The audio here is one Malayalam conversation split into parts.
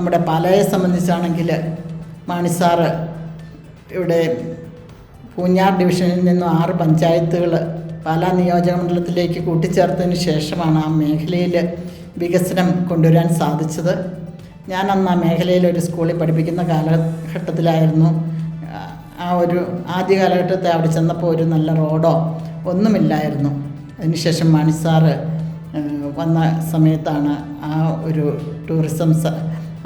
നമ്മുടെ പാലായെ സംബന്ധിച്ചാണെങ്കിൽ മാണിസാറ് ഇവിടെ പൂഞ്ഞാർ ഡിവിഷനിൽ നിന്നും 6 പഞ്ചായത്തുകൾ പാലാ നിയോജക മണ്ഡലത്തിലേക്ക് കൂട്ടിച്ചേർത്തതിന് ശേഷമാണ് ആ മേഖലയിൽ വികസനം കൊണ്ടുവരാൻ സാധിച്ചത്. ഞാനന്ന് ആ മേഖലയിൽ ഒരു സ്കൂളിൽ പഠിപ്പിക്കുന്ന കാലഘട്ടത്തിലായിരുന്നു. ആ ഒരു ആദ്യ കാലഘട്ടത്തെ അവിടെ ചെന്നപ്പോൾ ഒരു നല്ല റോഡോ ഒന്നുമില്ലായിരുന്നു. അതിനുശേഷം മാണിസാറ് വന്ന സമയത്താണ് ആ ഒരു ടൂറിസം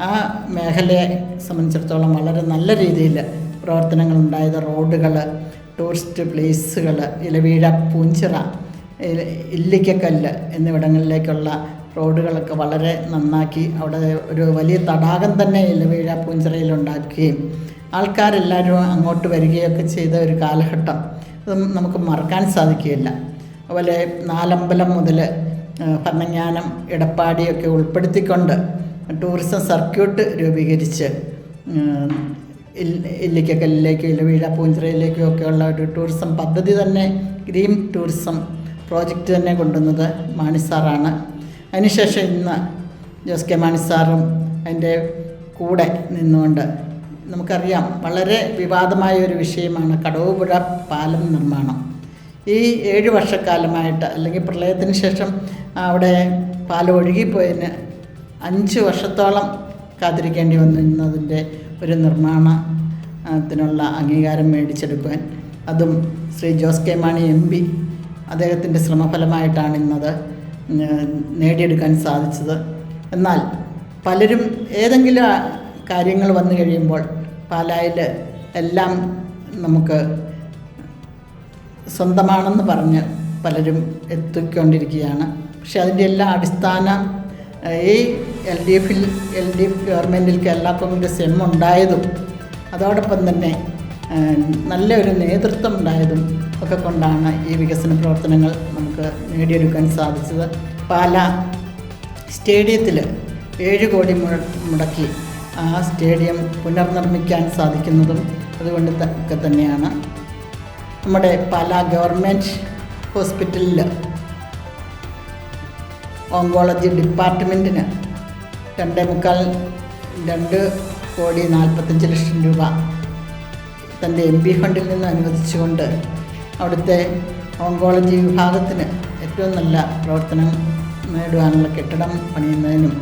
ആ മേഖലയെ സംബന്ധിച്ചിടത്തോളം വളരെ നല്ല രീതിയിൽ പ്രവർത്തനങ്ങളുണ്ടായത്. റോഡുകൾ, ടൂറിസ്റ്റ് പ്ലേസുകൾ, ഇലവീഴ, പൂഞ്ചിറ, ഇല്ലിക്കക്കല്ല് എന്നിവിടങ്ങളിലേക്കുള്ള റോഡുകളൊക്കെ വളരെ നന്നാക്കി അവിടെ ഒരു വലിയ തടാകം തന്നെ ഇലവീഴ, പൂഞ്ചിറയിലുണ്ടാക്കുകയും ആൾക്കാരെല്ലാവരും അങ്ങോട്ട് വരികയൊക്കെ ചെയ്ത ഒരു കാലഘട്ടം അത് നമുക്ക് മറക്കാൻ സാധിക്കുകയില്ല. അതുപോലെ നാലമ്പലം മുതൽ ഭരണങ്ങാനം, ഇടപ്പാടിയൊക്കെ ഉൾപ്പെടുത്തിക്കൊണ്ട് ടൂറിസം സർക്യൂട്ട് രൂപീകരിച്ച് ഇല്ലിക്കക്കല്ലിലേക്കും ഇലവീഴ, പൂഞ്ചിറയിലേക്കും ഒക്കെയുള്ള ഒരു ടൂറിസം പദ്ധതി തന്നെ, ഗ്രീൻ ടൂറിസം പ്രോജക്റ്റ് തന്നെ കൊണ്ടുവന്നത് മാണിസാറാണ്. അതിനുശേഷം ഇന്ന് ജോസ് കെ മാണിസാറും അതിൻ്റെ കൂടെ നിന്നുകൊണ്ട് നമുക്കറിയാം വളരെ വിവാദമായ ഒരു വിഷയമാണ് കടവുപുഴ പാലം നിർമ്മാണം. ഈ 7 വർഷക്കാലമായിട്ട് അല്ലെങ്കിൽ പ്രളയത്തിന് ശേഷം അവിടെ പാലം ഒഴുകിപ്പോയതിന് 5 വർഷത്തോളം കാത്തിരിക്കേണ്ടി വന്നു ഇന്നതിൻ്റെ ഒരു നിർമ്മാണത്തിനുള്ള അംഗീകാരം മേടിച്ചെടുക്കുവാൻ. അതും ശ്രീ ജോസ് കെ മാണി MP അദ്ദേഹത്തിൻ്റെ ശ്രമഫലമായിട്ടാണ് ഇന്നത് നേടിയെടുക്കാൻ സാധിച്ചത്. എന്നാൽ പലരും ഏതെങ്കിലും കാര്യങ്ങൾ വന്നു കഴിയുമ്പോൾ പാലായിൽ എല്ലാം നമുക്ക് സ്വന്തമാണെന്ന് പറഞ്ഞ് പലരും എത്തിക്കൊണ്ടിരിക്കുകയാണ്. പക്ഷെ അതിൻ്റെ എല്ലാ അടിസ്ഥാന ഈ LDF ഗവൺമെൻറ്റിൽ കേരള കോൺഗ്രസ് M ഉണ്ടായതും അതോടൊപ്പം തന്നെ നല്ലൊരു നേതൃത്വം ഉണ്ടായതും ഒക്കെ കൊണ്ടാണ് ഈ വികസന പ്രവർത്തനങ്ങൾ നമുക്ക് നേടിയെടുക്കാൻ സാധിച്ചത്. പാലാ സ്റ്റേഡിയത്തിൽ 7 കോടി മുടക്കി ആ സ്റ്റേഡിയം പുനർനിർമ്മിക്കാൻ സാധിക്കുന്നതും അതുകൊണ്ട് ഒക്കെ തന്നെയാണ്. നമ്മുടെ പാലാ ഗവൺമെൻറ് ഹോസ്പിറ്റലിൽ ഓങ്കോളജി ഡിപ്പാർട്ട്മെൻറ്റിന് 2,45,45,00,000 രൂപ തൻ്റെ MP ഫണ്ടിൽ നിന്ന് അനുവദിച്ചുകൊണ്ട് അവിടുത്തെ ഓങ്കോളജി വിഭാഗത്തിന് ഏറ്റവും നല്ല പ്രവർത്തനം നേടുവാനുള്ള കെട്ടിടം പണിയുന്നതിനും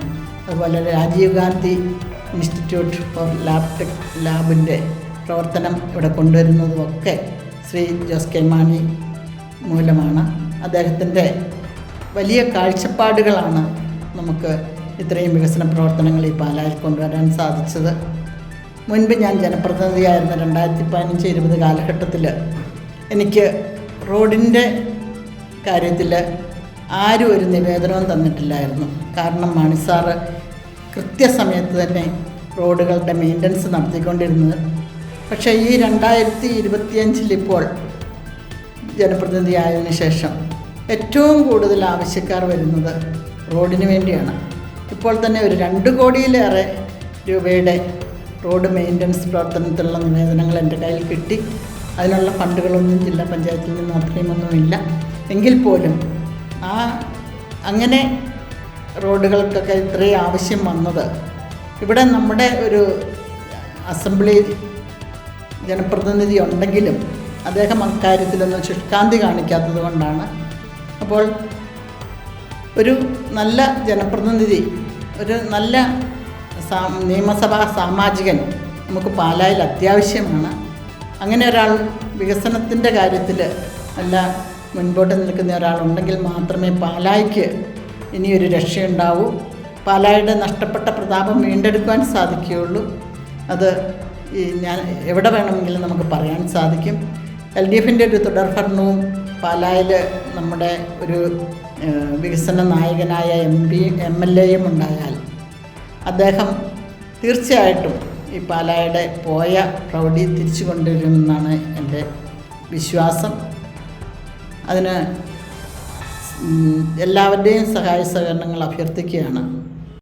അതുപോലെ രാജീവ് ഗാന്ധി ഇൻസ്റ്റിറ്റ്യൂട്ട് ഫോർ ലാബിൻ്റെ പ്രവർത്തനം ഇവിടെ കൊണ്ടുവരുന്നതുമൊക്കെ ശ്രീ ജോസ് കെ മാണി മൂലമാണ്. അദ്ദേഹത്തിൻ്റെ വലിയ കാഴ്ചപ്പാടുകളാണ് നമുക്ക് ഇത്രയും വികസന പ്രവർത്തനങ്ങൾ ഈ പാലായിൽ കൊണ്ടുവരാൻ സാധിച്ചത്. മുൻപ് ഞാൻ ജനപ്രതിനിധിയായിരുന്ന 2015-20 കാലഘട്ടത്തിൽ എനിക്ക് റോഡിൻ്റെ കാര്യത്തിൽ ആരും ഒരു നിവേദനവും തന്നിട്ടില്ലായിരുന്നു. കാരണം മാണിസാറ് കൃത്യസമയത്ത് തന്നെ റോഡുകളുടെ മെയിൻ്റനൻസ് നടത്തിക്കൊണ്ടിരുന്നത്. പക്ഷേ ഈ 2025 ഇപ്പോൾ ജനപ്രതിനിധിയായതിനു ശേഷം ഏറ്റവും കൂടുതൽ ആവശ്യക്കാർ വരുന്നത് റോഡിന് വേണ്ടിയാണ്. ഇപ്പോൾ തന്നെ ഒരു 2 കോടിയിലേറെ രൂപയുടെ റോഡ് മെയിൻ്റനൻസ് പ്രവർത്തനത്തിലുള്ള നിവേദനങ്ങൾ എൻ്റെ കയ്യിൽ കിട്ടി. അതിനുള്ള ഫണ്ടുകളൊന്നും ജില്ലാ പഞ്ചായത്തിൽ നിന്നും അത്രയുമൊന്നുമില്ല. എങ്കിൽ പോലും അങ്ങനെ റോഡുകൾക്കൊക്കെ ഇത്രയും ആവശ്യം വന്നത് ഇവിടെ നമ്മുടെ ഒരു അസംബ്ലി ജനപ്രതിനിധി ഉണ്ടെങ്കിലും അദ്ദേഹം അക്കാര്യത്തിലൊന്നും ശുഷ്കാന്തി കാണിക്കാത്തത് കൊണ്ടാണ്. അപ്പോൾ ഒരു നല്ല ജനപ്രതിനിധി, ഒരു നല്ല നിയമസഭാ സാമാജികൻ നമുക്ക് പാലായിൽ അത്യാവശ്യമാണ്. അങ്ങനെ ഒരാൾ വികസനത്തിൻ്റെ കാര്യത്തിൽ നല്ല മുൻപോട്ട് നിൽക്കുന്ന ഒരാളുണ്ടെങ്കിൽ മാത്രമേ പാലായ്ക്ക് ഇനിയൊരു രക്ഷയുണ്ടാവൂ. പാലായുടെ നഷ്ടപ്പെട്ട പ്രതാപം വീണ്ടെടുക്കാൻ സാധിക്കുകയുള്ളൂ. അത് ഞാൻ എവിടെ വേണമെങ്കിലും നമുക്ക് പറയാൻ സാധിക്കും. LDFൻ്റെ ഒരു തുടർഭരണവും പാലായിൽ നമ്മുടെ ഒരു വികസന നായകനായ MLAയും ഉണ്ടായാൽ അദ്ദേഹം തീർച്ചയായിട്ടും ഈ പാലായുടെ പോയ പ്രൗഢി തിരിച്ചു കൊണ്ടുവരുമെന്നാണ് എൻ്റെ വിശ്വാസം. അതിന് എല്ലാവരുടെയും സഹായ സഹകരണങ്ങൾ അഭ്യർത്ഥിക്കുകയാണ്.